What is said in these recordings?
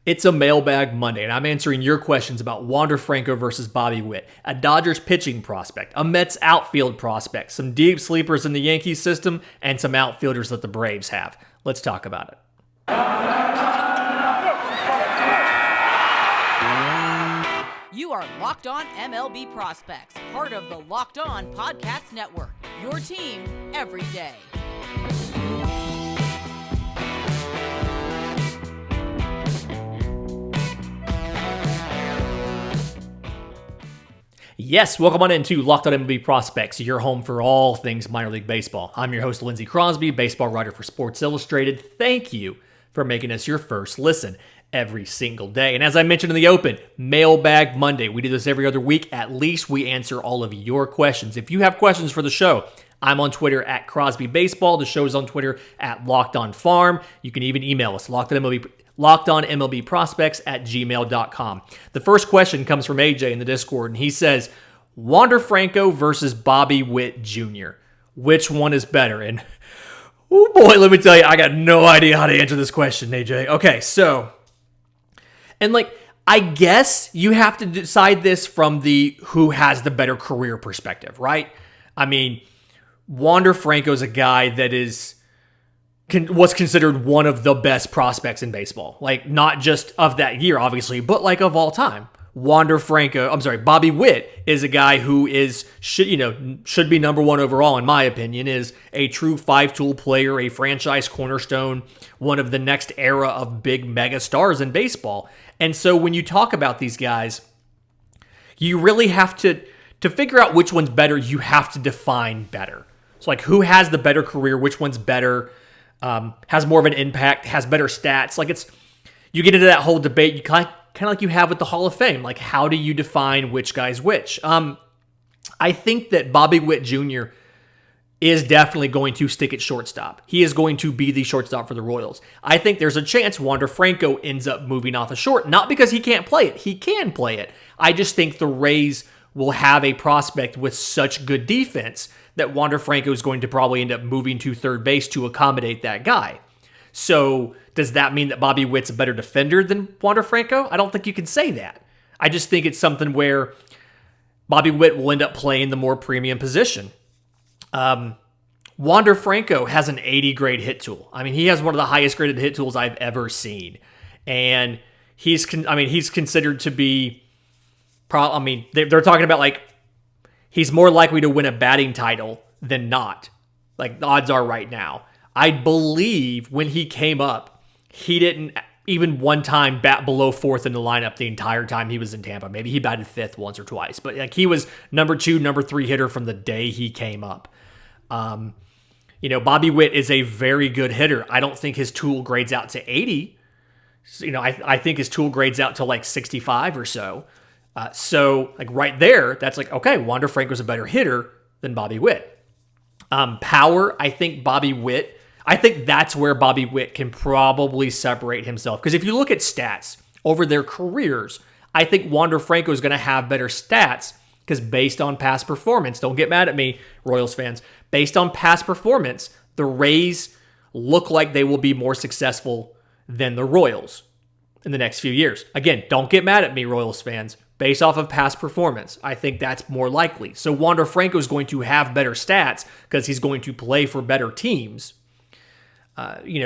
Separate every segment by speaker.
Speaker 1: It's a Mailbag Monday, and I'm answering your questions about Wander Franco versus Bobby Witt, a Dodgers pitching prospect, a Mets outfield prospect, some deep sleepers in the Yankees system, and some outfielders that the Braves have. Let's talk about it.
Speaker 2: You are Locked On MLB Prospects, part of the Locked On Podcast Network, your team every day.
Speaker 1: Yes, welcome on into Locked On MLB Prospects, your home for all things minor league baseball. I'm your host, Lindsey Crosby, baseball writer for Sports Illustrated. Thank you for making us your first listen every single day. And as I mentioned in the open, Mailbag Monday. We do this every other week. At least we answer all of your questions. If you have questions for the show, I'm on Twitter at Crosby Baseball. The show's on Twitter at Locked On Farm. You can even email us, LockedOnMLBProspects@gmail.com. The first question comes from AJ in the Discord, and he says, Wander Franco versus Bobby Witt Jr. Which one is better? And, oh boy, let me tell you, I got no idea how to answer this question, AJ. Okay, so, and I guess you have to decide this from the who has the better career perspective, right? I mean, Wander Franco is a guy that was considered one of the best prospects in baseball. Not just of that year, obviously, but of all time. Bobby Witt is a guy who should be number one overall, in my opinion, is a true five-tool player, a franchise cornerstone, one of the next era of big mega stars in baseball. And so when you talk about these guys, you really have to figure out which one's better, you have to define better. So who has the better career, which one's better, has more of an impact, has better stats. You get into that whole debate, you kind of like you have with the Hall of Fame. How do you define which guy's which? I think that Bobby Witt Jr. is definitely going to stick at shortstop. He is going to be the shortstop for the Royals. I think there's a chance Wander Franco ends up moving off of short, not because he can't play it. He can play it. I just think the Rays will have a prospect with such good defense that Wander Franco is going to probably end up moving to third base to accommodate that guy. So does that mean that Bobby Witt's a better defender than Wander Franco? I don't think you can say that. I just think it's something where Bobby Witt will end up playing the more premium position. Wander Franco has an 80 grade hit tool. I mean, he has one of the highest graded hit tools I've ever seen. And he's considered to be, they're talking about he's more likely to win a batting title than not. The odds are right now. I believe when he came up, he didn't even one time bat below fourth in the lineup the entire time he was in Tampa. Maybe he batted fifth once or twice, but he was number 2, number 3 hitter from the day he came up. Bobby Witt is a very good hitter. I don't think his tool grades out to 80. I think his tool grades out to 65 or so. So right there, that's okay, Wander Franco's a better hitter than Bobby Witt. Power, I think that's where Bobby Witt can probably separate himself. Because if you look at stats over their careers, I think Wander Franco is going to have better stats because based on past performance, don't get mad at me, Royals fans, based on past performance, the Rays look like they will be more successful than the Royals in the next few years. Again, don't get mad at me, Royals fans. Based off of past performance, I think that's more likely. So Wander Franco is going to have better stats because he's going to play for better teams.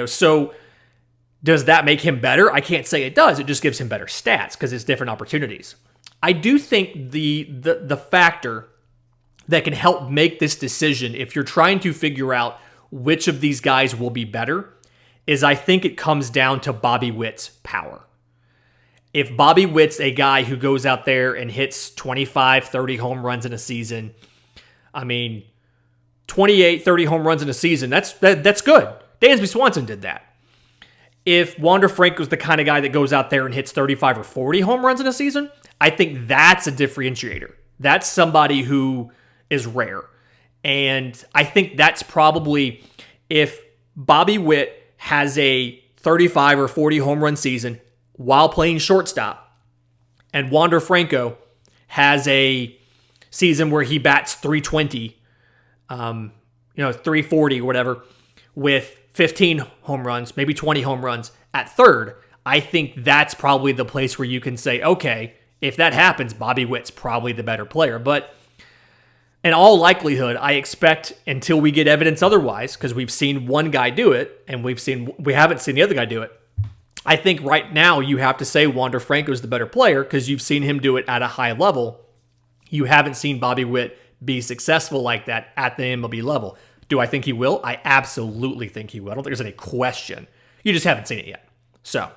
Speaker 1: So does that make him better? I can't say it does. It just gives him better stats because it's different opportunities. I do think the factor that can help make this decision, if you're trying to figure out which of these guys will be better, is I think it comes down to Bobby Witt's power. If Bobby Witt's a guy who goes out there and hits 25, 30 home runs in a season, 28, 30 home runs in a season, that's good. Dansby Swanson did that. If Wander Franco's the kind of guy that goes out there and hits 35 or 40 home runs in a season, I think that's a differentiator. That's somebody who is rare. And I think that's probably, if Bobby Witt has a 35 or 40 home run season while playing shortstop, and Wander Franco has a season where he bats 320, 340 or whatever, with 15 home runs, maybe 20 home runs at third, I think that's probably the place where you can say, okay, if that happens, Bobby Witt's probably the better player. But in all likelihood, I expect until we get evidence otherwise, because we've seen one guy do it and we haven't seen the other guy do it. I think right now you have to say Wander Franco is the better player because you've seen him do it at a high level. You haven't seen Bobby Witt be successful like that at the MLB level. Do I think he will? I absolutely think he will. I don't think there's any question. You just haven't seen it yet. So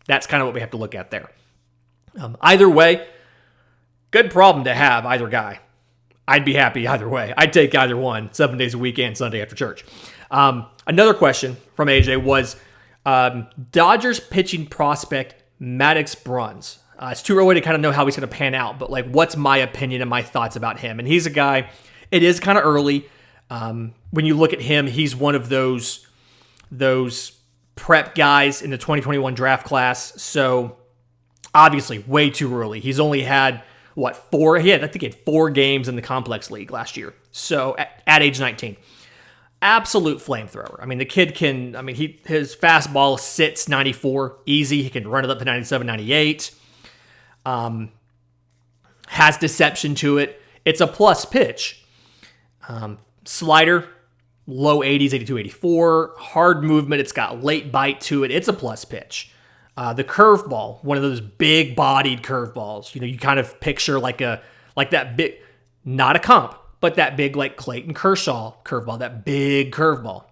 Speaker 1: that's kind of what we have to look at there. Either way, good problem to have, either guy. I'd be happy either way. I'd take either one 7 days a week and Sunday after church. Another question from AJ was Dodgers pitching prospect Maddux Bruns. It's too early to kind of know how he's going to pan out, but like, what's my opinion and my thoughts about him? And he's a guy, it is kind of early. When you look at him, he's one of those prep guys in the 2021 draft class. So obviously way too early. He's only had four? I think he had 4 games in the complex league last year. So at age 19, absolute flamethrower. I mean, the kid can, his fastball sits 94 easy. He can run it up to 97, 98. Has deception to it. It's a plus pitch. Slider, low 80s, 82, 84. Hard movement. It's got late bite to it. It's a plus pitch. The curveball, one of those big-bodied curveballs. You know, you kind of picture like that big, not a comp, but that big like Clayton Kershaw curveball, that big curveball.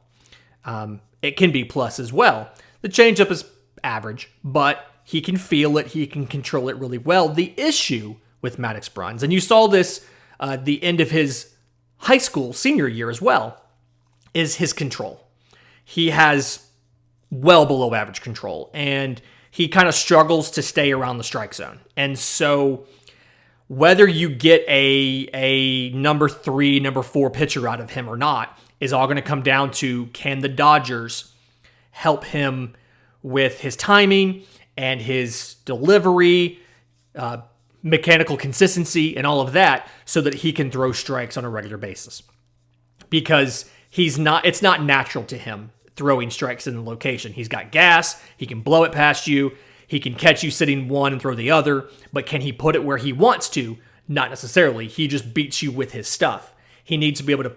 Speaker 1: It can be plus as well. The changeup is average, but he can feel it. He can control it really well. The issue with Maddux Bruns, and you saw this the end of his high school senior year as well, is his control. He has well below average control, and he kind of struggles to stay around the strike zone. And so whether you get a number 3, number 4 pitcher out of him or not is all going to come down to, can the Dodgers help him with his timing and his delivery, mechanical consistency, and all of that, so that he can throw strikes on a regular basis. Because it's not natural to him throwing strikes in the location. He's got gas. He can blow it past you. He can catch you sitting one and throw the other. But can he put it where he wants to? Not necessarily. He just beats you with his stuff. He needs to be able to.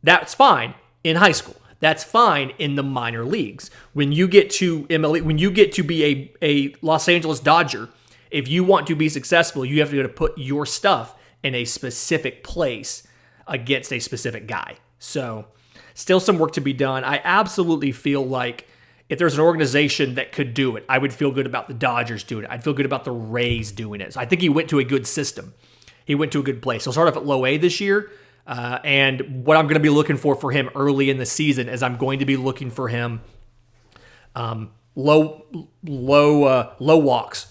Speaker 1: That's fine in high school. That's fine in the minor leagues. When you get to MLB, when you get to be a Los Angeles Dodger, if you want to be successful, you have to be able to put your stuff in a specific place against a specific guy. So still some work to be done. I absolutely feel like if there's an organization that could do it, I would feel good about the Dodgers doing it. I'd feel good about the Rays doing it. So I think he went to a good system. He went to a good place. He'll start off at low A this year. And what I'm going to be looking for him early in the season is I'm going to be looking for him low walks.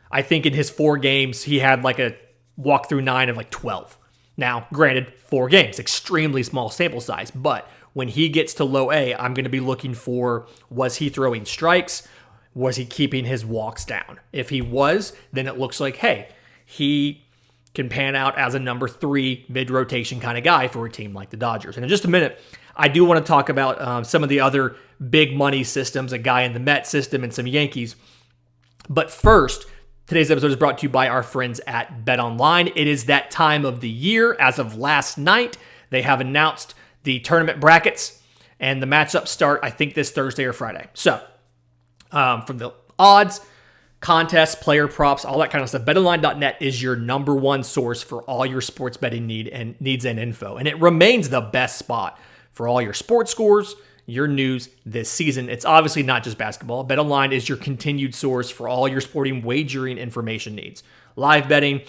Speaker 1: I think in his 4 games, he had like a walk through 9 of like 12. Now, granted, 4 games, extremely small sample size, but when he gets to low A, I'm going to be looking for, was he throwing strikes? Was he keeping his walks down? If he was, then it looks like, hey, he can pan out as a number 3 mid-rotation kind of guy for a team like the Dodgers. And in just a minute, I do want to talk about some of the other big money systems, a guy in the Met system and some Yankees. But first, today's episode is brought to you by our friends at BetOnline. It is that time of the year. As of last night, they have announced the tournament brackets, and the matchups start, I think, this Thursday or Friday. So, from the odds, contests, player props, all that kind of stuff, BetOnline.net is your number 1 source for all your sports betting needs and info. And it remains the best spot for all your sports scores, your news this season. It's obviously not just basketball. BetOnline is your continued source for all your sporting wagering information needs. Live betting,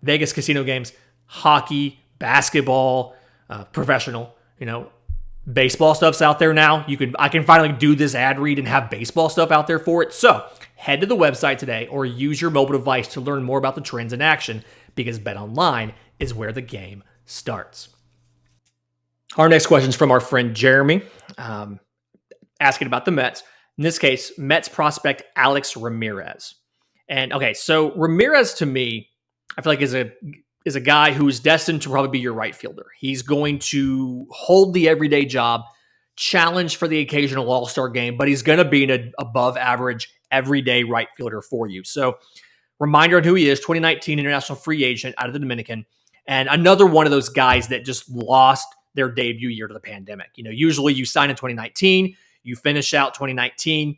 Speaker 1: Vegas casino games, hockey, basketball, professional, baseball stuff's out there now. I can finally do this ad read and have baseball stuff out there for it. So head to the website today or use your mobile device to learn more about the trends in action, because BetOnline is where the game starts. Our next question is from our friend Jeremy, asking about the Mets. In this case, Mets prospect Alex Ramirez. And okay, so Ramirez to me, I feel like is a guy who is destined to probably be your right fielder. He's going to hold the everyday job, challenge for the occasional all-star game, but he's going to be an above average everyday right fielder for you. So reminder on who he is, 2019 international free agent out of the Dominican, and another one of those guys that just lost their debut year to the pandemic. Usually you sign in 2019, you finish out 2019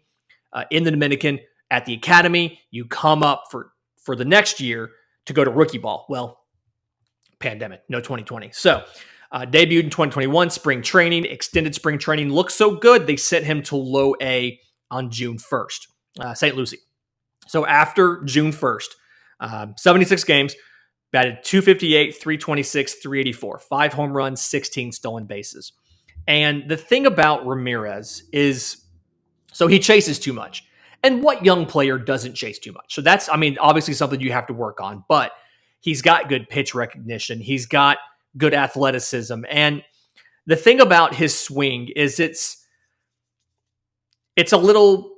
Speaker 1: in the Dominican at the academy, you come up for the next year to go to rookie ball. Well, pandemic, no 2020. So debuted in 2021, spring training, extended spring training. Looked so good, they sent him to low A on June 1st, St. Lucie. So after June 1st, 76 games, batted 258, 326, 384, 5 home runs, 16 stolen bases. And the thing about Ramirez is, so he chases too much. And what young player doesn't chase too much? So that's, obviously something you have to work on, but he's got good pitch recognition. He's got good athleticism. And the thing about his swing is it's a little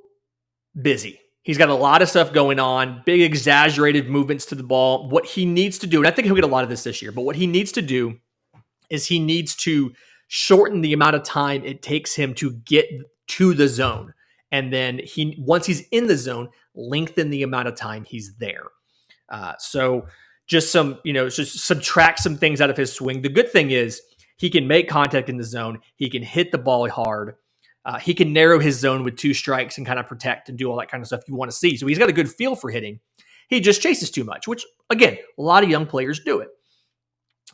Speaker 1: busy. He's got a lot of stuff going on, big exaggerated movements to the ball. What he needs to do, and I think he'll get a lot of this year, but what he needs to do is he needs to shorten the amount of time it takes him to get to the zone. And then once he's in the zone, lengthen the amount of time he's there. So just just subtract some things out of his swing. The good thing is he can make contact in the zone. He can hit the ball hard. He can narrow his zone with 2 strikes and kind of protect and do all that kind of stuff you want to see. So he's got a good feel for hitting. He just chases too much, which, again, a lot of young players do it.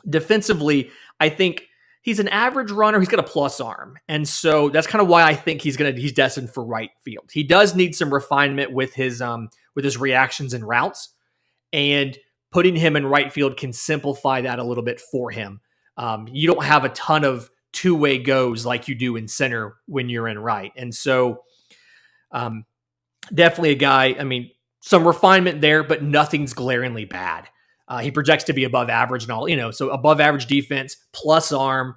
Speaker 1: Defensively, I think he's an average runner. He's got a plus arm. And so that's kind of why I think he's destined for right field. He does need some refinement with his reactions and routes. And putting him in right field can simplify that a little bit for him. You don't have a ton of two-way goes like you do in center when you're in right. And so definitely a guy, some refinement there, but nothing's glaringly bad. He projects to be above average and all, so above average defense, plus arm,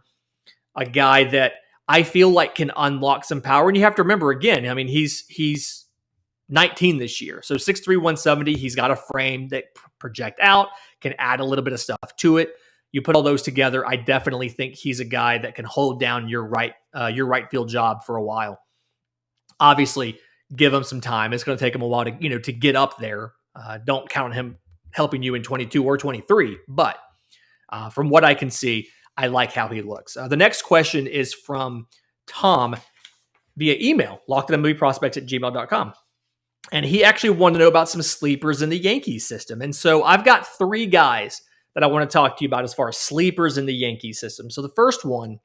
Speaker 1: a guy that I feel like can unlock some power. And you have to remember, again, he's 19 this year. So 6'3", 170, he's got a frame that project out, can add a little bit of stuff to it. You put all those together, I definitely think he's a guy that can hold down your right field job for a while. Obviously, give him some time. It's going to take him a while to get up there. Don't count him helping you in 22 or 23. But from what I can see, I like how he looks. The next question is from Tom via email, lockedonmlbprospects@gmail.com. And he actually wanted to know about some sleepers in the Yankees system. And so I've got 3 guys that I want to talk to you about as far as sleepers in the Yankees system. So the first one,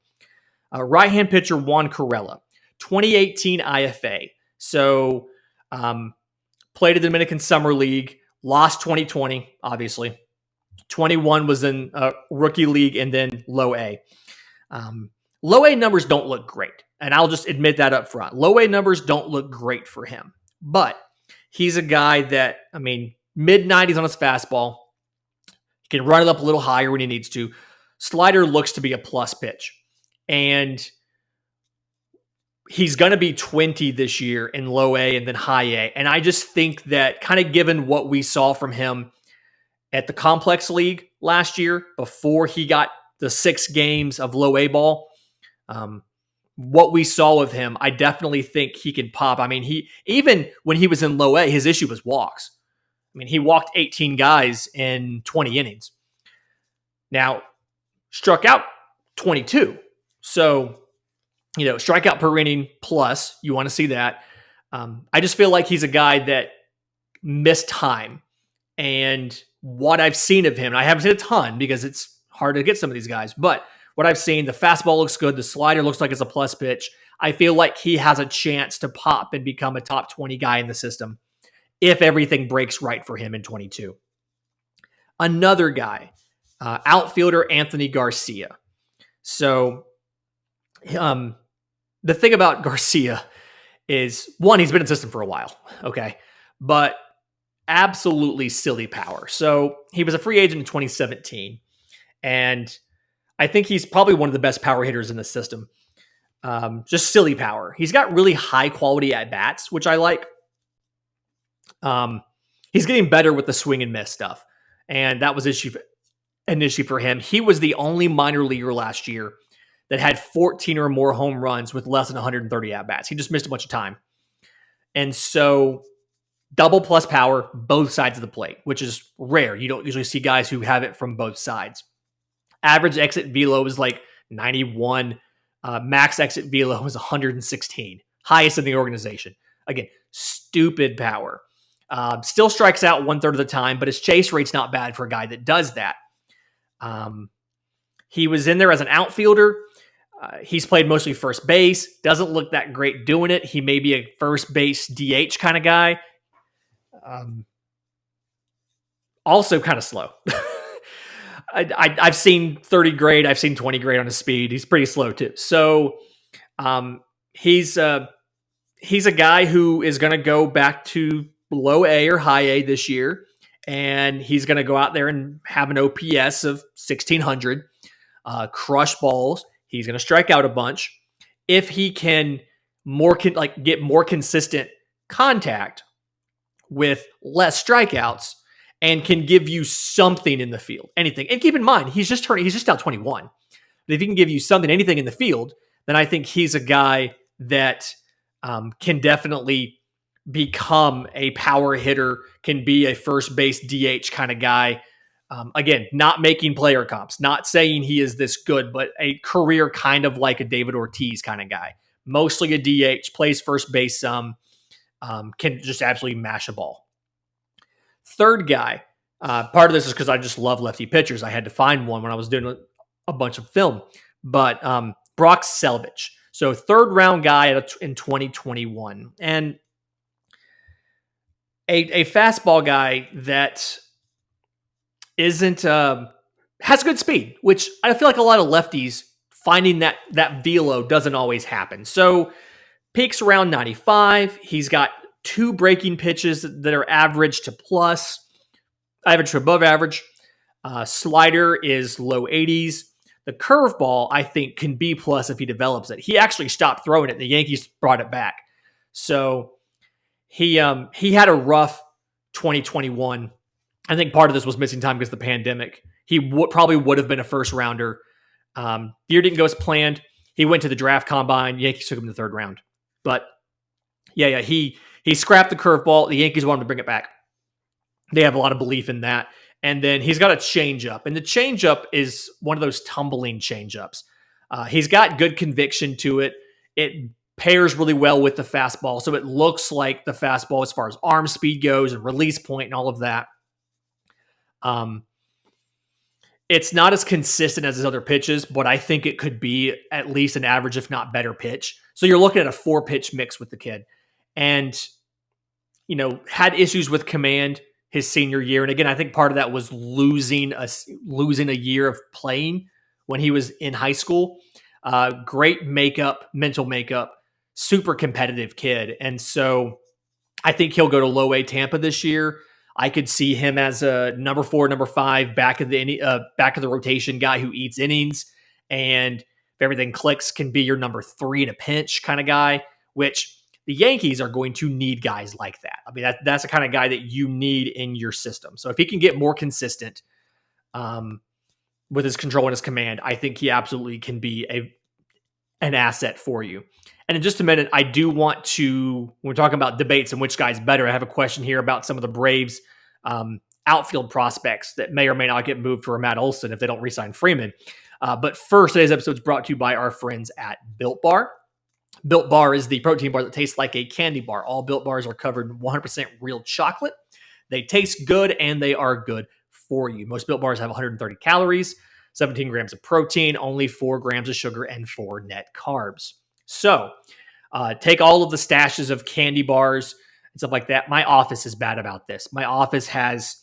Speaker 1: right-hand pitcher Juan Corella, 2018 IFA. So played in the Dominican Summer League, lost 2020, obviously. 21 was in rookie league and then low A. Low A numbers don't look great. And I'll just admit that up front. Low A numbers don't look great for him. But he's a guy that, mid-90s on his fastball. He can run it up a little higher when he needs to. Slider looks to be a plus pitch. And he's going to be 20 this year in low A and then high A. And I just think that kind of given what we saw from him at the Complex League last year, before he got the 6 games of low A ball, what we saw of him, I definitely think he can pop. Even when he was in low A, his issue was walks. He walked 18 guys in 20 innings. Now, struck out 22. So, strikeout per inning plus, you want to see that. I just feel like he's a guy that missed time. And what I've seen of him, and I haven't seen a ton because it's hard to get some of these guys, but what I've seen, the fastball looks good. The slider looks like it's a plus pitch. I feel like he has a chance to pop and become a top 20 guy in the system if everything breaks right for him in 22. Another guy, outfielder Anthony Garcia. So the thing about Garcia is, one, he's been in the system for a while, okay? But absolutely silly power. So he was a free agent in 2017, and I think he's probably one of the best power hitters in the system. Just silly power. He's got really high quality at-bats, which I like. He's getting better with the swing and miss stuff. And that was an issue for him. He was the only minor leaguer last year that had 14 or more home runs with less than 130 at-bats. He just missed a bunch of time. And so double plus power, both sides of the plate, which is rare. You don't usually see guys who have it from both sides. Average exit velo is like 91. Max exit velo is 116. Highest in the organization. Again, stupid power. Still strikes out 1/3 of the time, but his chase rate's not bad for a guy that does that. He was in there as an outfielder. He's played mostly first base. Doesn't look that great doing it. He may be a first base DH kind of guy. Also kind of slow. I've seen 30 grade. I've seen 20 grade on his speed. He's pretty slow too. So he's a guy who is going to go back to low A or high A this year. And he's going to go out there and have an OPS of 1,600, crush balls. He's going to strike out a bunch. If he can get more consistent contact with less strikeouts and can give you something in the field, anything. And keep in mind, he's just now 21. But if he can give you something, anything in the field, then I think he's a guy that can definitely become a power hitter, can be a first base DH kind of guy. Again, not making player comps, not saying he is this good, but a career kind of like a David Ortiz kind of guy. Mostly a DH, plays first base some, can just absolutely mash a ball. Third guy, part of this is because I just love lefty pitchers. I had to find one when I was doing a bunch of film. But Brock Selvich. So third round guy in 2021. And a fastball guy that isn't has good speed, which I feel like a lot of lefties finding that velo doesn't always happen. So peaks around 95. He's got 2 breaking pitches that are average to plus, average to above average. Slider is low 80s. The curveball, I think, can be plus if he develops it. He actually stopped throwing it. The Yankees brought it back. So he had a rough 2021. I think part of this was missing time because of the pandemic. He probably would have been a first rounder. Year didn't go as planned. He went to the draft combine. Yankees took him in the 3rd round. But yeah, he scrapped the curveball. The Yankees wanted to bring it back. They have a lot of belief in that. And then he's got a changeup. And the changeup is one of those tumbling changeups. He's got good conviction to it. It pairs really well with the fastball. So it looks like the fastball as far as arm speed goes and release point and all of that. It's not as consistent as his other pitches, but I think it could be at least an average, if not better pitch. So you're looking at a 4-pitch mix with the kid. And, had issues with command his senior year. And again, I think part of that was losing a year of playing when he was in high school. Great mental makeup, super competitive kid. And so I think he'll go to low A Tampa this year. I could see him as a number 4, number 5, back of the rotation guy who eats innings. And if everything clicks, can be your number 3 in a pinch kind of guy, which the Yankees are going to need guys like that. I mean, that's the kind of guy that you need in your system. So if he can get more consistent with his control and his command, I think he absolutely can be an asset for you. And in just a minute, I do want to, when we're talking about debates and which guy's better, I have a question here about some of the Braves outfield prospects that may or may not get moved for Matt Olson if they don't re-sign Freeman. But first, today's episode is brought to you by our friends at Built Bar. Built Bar is the protein bar that tastes like a candy bar. All Built Bars are covered in 100% real chocolate. They taste good and they are good for you. Most Built Bars have 130 calories, 17 grams of protein, only 4 grams of sugar, and 4 net carbs. So take all of the stashes of candy bars and stuff like that. My office is bad about this. My office has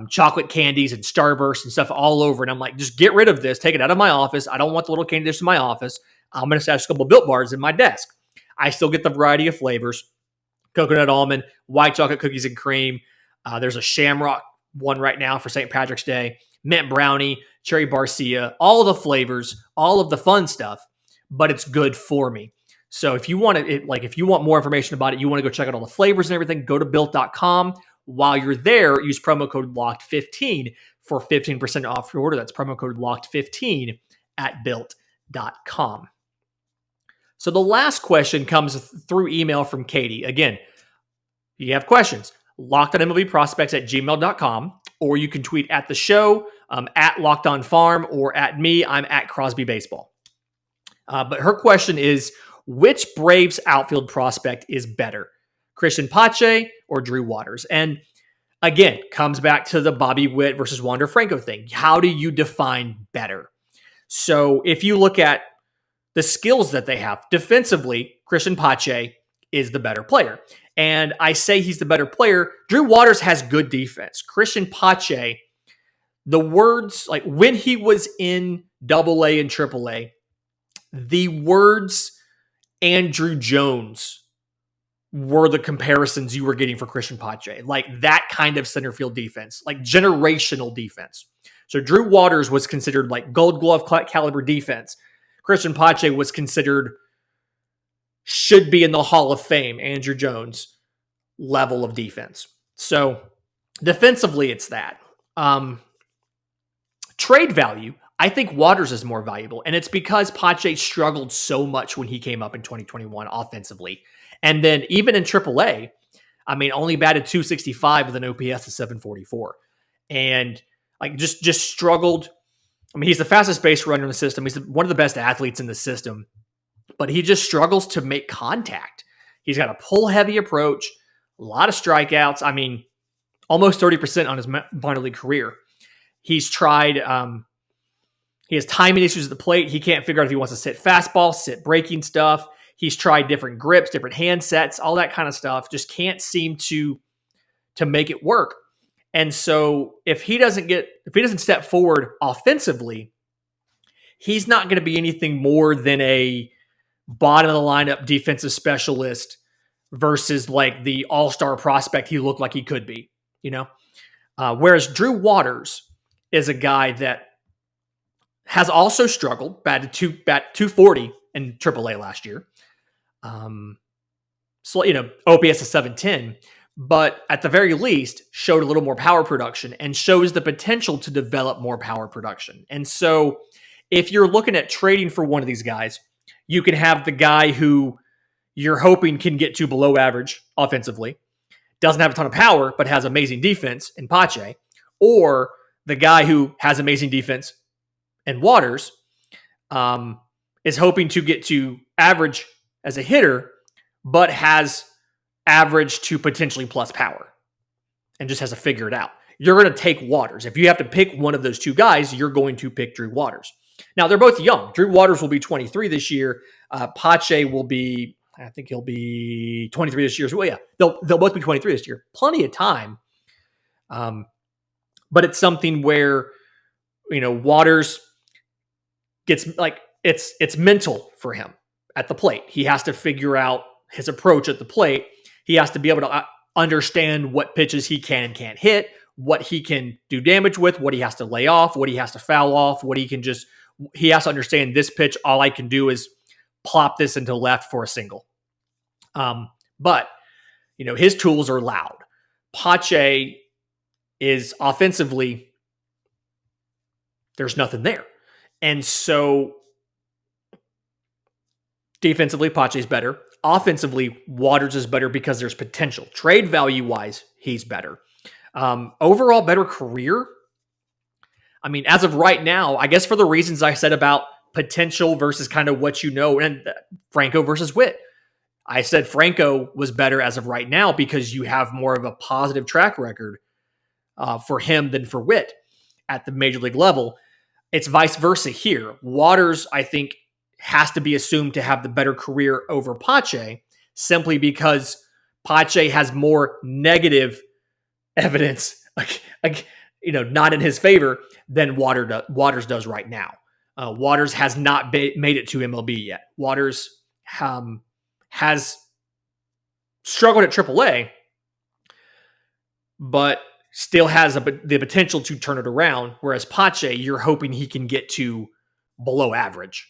Speaker 1: chocolate candies and Starburst and stuff all over. And I'm like, just get rid of this. Take it out of my office. I don't want the little candy dish in my office. I'm going to stash a couple of Built Bars in my desk. I still get the variety of flavors. Coconut almond, white chocolate cookies and cream. There's a shamrock one right now for St. Patrick's Day. Mint brownie, cherry barcia, all of the flavors, all of the fun stuff, but it's good for me. So if you want if you want more information about it, you want to go check out all the flavors and everything, go to built.com. While you're there, use promo code LOCKED15 for 15% off your order. That's promo code LOCKED15 at built.com. So the last question comes through email from Katie. Again, you have questions, lockedonmlbprospects@gmail.com, or you can tweet at the show, at LockedOnFarm, or at me. I'm at Crosby Baseball. But her question is, which Braves outfield prospect is better, Cristian Pache or Drew Waters? And again, comes back to the Bobby Witt versus Wander Franco thing. How do you define better? So if you look at the skills that they have defensively, Cristian Pache is the better player. And I say he's the better player. Drew Waters has good defense. Cristian Pache, the words, like when he was in AA and AAA, the words Andrew Jones were the comparisons you were getting for Cristian Pache. Like that kind of center field defense, like generational defense. So Drew Waters was considered like gold glove caliber defense. Cristian Pache was considered should be in the Hall of Fame, Andrew Jones level of defense. So defensively, it's that. Trade value, I think Waters is more valuable, and it's because Pache struggled so much when he came up in 2021 offensively. And then even in AAA, I mean, only batted .265 with an OPS of 744. And like just struggled. I mean, he's the fastest base runner in the system. He's one of the best athletes in the system, but he just struggles to make contact. He's got a pull-heavy approach, a lot of strikeouts. I mean, almost 30% on his minor league career. He's tried, he has timing issues at the plate. He can't figure out if he wants to sit fastball, sit breaking stuff. He's tried different grips, different hand sets, all that kind of stuff. Just can't seem to make it work. And so if he doesn't step forward offensively, he's not going to be anything more than a bottom of the lineup defensive specialist versus like the all-star prospect he looked like he could be, you know? Whereas Drew Waters is a guy that has also struggled, batted 240 in AAA last year. So, OPS of 710, but at the very least showed a little more power production and shows the potential to develop more power production. And so if you're looking at trading for one of these guys, you can have the guy who you're hoping can get to below average offensively, doesn't have a ton of power, but has amazing defense in Pache, or the guy who has amazing defense and Waters is hoping to get to average as a hitter, but has average to potentially plus power and just has to figure it out. You're going to take Waters. If you have to pick one of those two guys, you're going to pick Drew Waters. Now, they're both young. Drew Waters will be 23 this year. Pache will be, I think he'll be 23 this year. Well, yeah, they'll both be 23 this year. Plenty of time. But it's something where, Waters gets like, it's mental for him at the plate. He has to figure out his approach at the plate. He has to be able to understand what pitches he can and can't hit, what he can do damage with, what he has to lay off, what he has to foul off, he has to understand this pitch. All I can do is plop this into left for a single. But his tools are loud. Pache is offensively, there's nothing there. And so defensively, Pache is better. Offensively, Waters is better because there's potential. Trade value-wise, he's better. Overall, better career. I mean, as of right now, I guess for the reasons I said about potential versus kind of what and Franco versus Witt. I said Franco was better as of right now because you have more of a positive track record for him than for Witt at the major league level. It's vice versa here. Waters, I think, has to be assumed to have the better career over Pache simply because Pache has more negative evidence, not in his favor than Waters does right now. Waters has not made it to MLB yet. Waters has struggled at AAA, but still has the potential to turn it around, whereas Pache, you're hoping he can get to below average.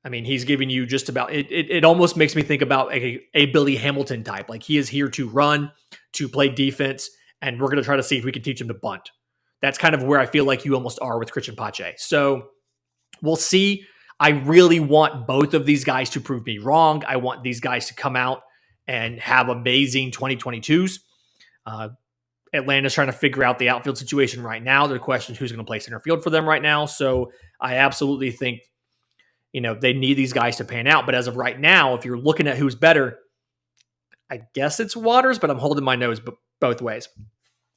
Speaker 1: I mean, he's giving you just about, it almost makes me think about a Billy Hamilton type. Like he is here to run, to play defense, and we're going to try to see if we can teach him to bunt. That's kind of where I feel like you almost are with Cristian Pache. So we'll see. I really want both of these guys to prove me wrong. I want these guys to come out and have amazing 2022s. Atlanta's trying to figure out the outfield situation right now. They're questioning who's going to play center field for them right now. So I absolutely think, they need these guys to pan out. But as of right now, if you're looking at who's better, I guess it's Waters, but I'm holding my nose both ways.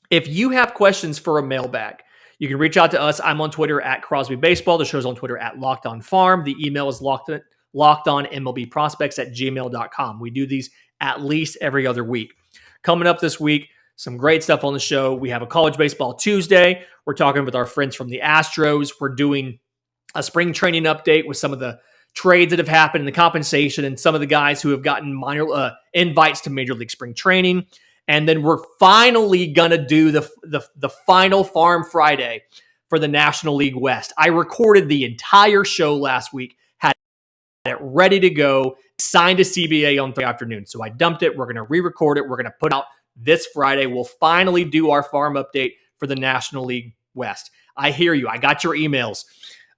Speaker 1: If you have questions for a mailbag, you can reach out to us. I'm on Twitter at Crosby Baseball. The show's on Twitter at Locked On Farm. The email is lockedonmlbprospects@gmail.com. We do these at least every other week. Coming up this week, some great stuff on the show. We have a College Baseball Tuesday. We're talking with our friends from the Astros. We're doing a spring training update with some of the trades that have happened and the compensation and some of the guys who have gotten minor invites to Major League Spring Training. And then we're finally going to do the final Farm Friday for the National League West. I recorded the entire show last week, had it ready to go, signed a CBA on Thursday afternoon. So I dumped it. We're going to re-record it. We're going to put out this Friday. We'll finally do our farm update for the National League West. I hear you. I got your emails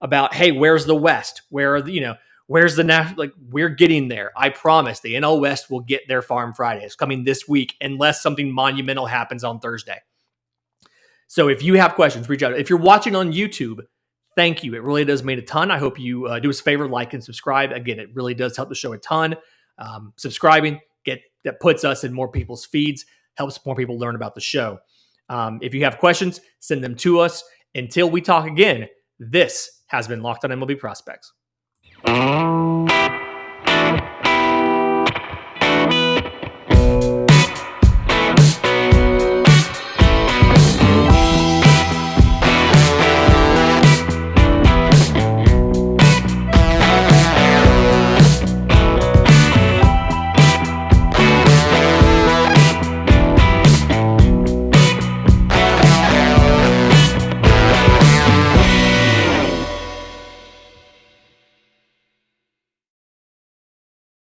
Speaker 1: about, hey, where's the West? Where are the, where's the national? Like, we're getting there. I promise the NL West will get their Farm Friday. It's coming this week unless something monumental happens on Thursday. So if you have questions, reach out. If you're watching on YouTube, thank you. It really does mean a ton. I hope you do us a favor, like and subscribe. Again, it really does help the show a ton. Subscribing that puts us in more people's feeds, helps more people learn about the show. If you have questions, send them to us. Until we talk again, this has been Locked on MLB Prospects.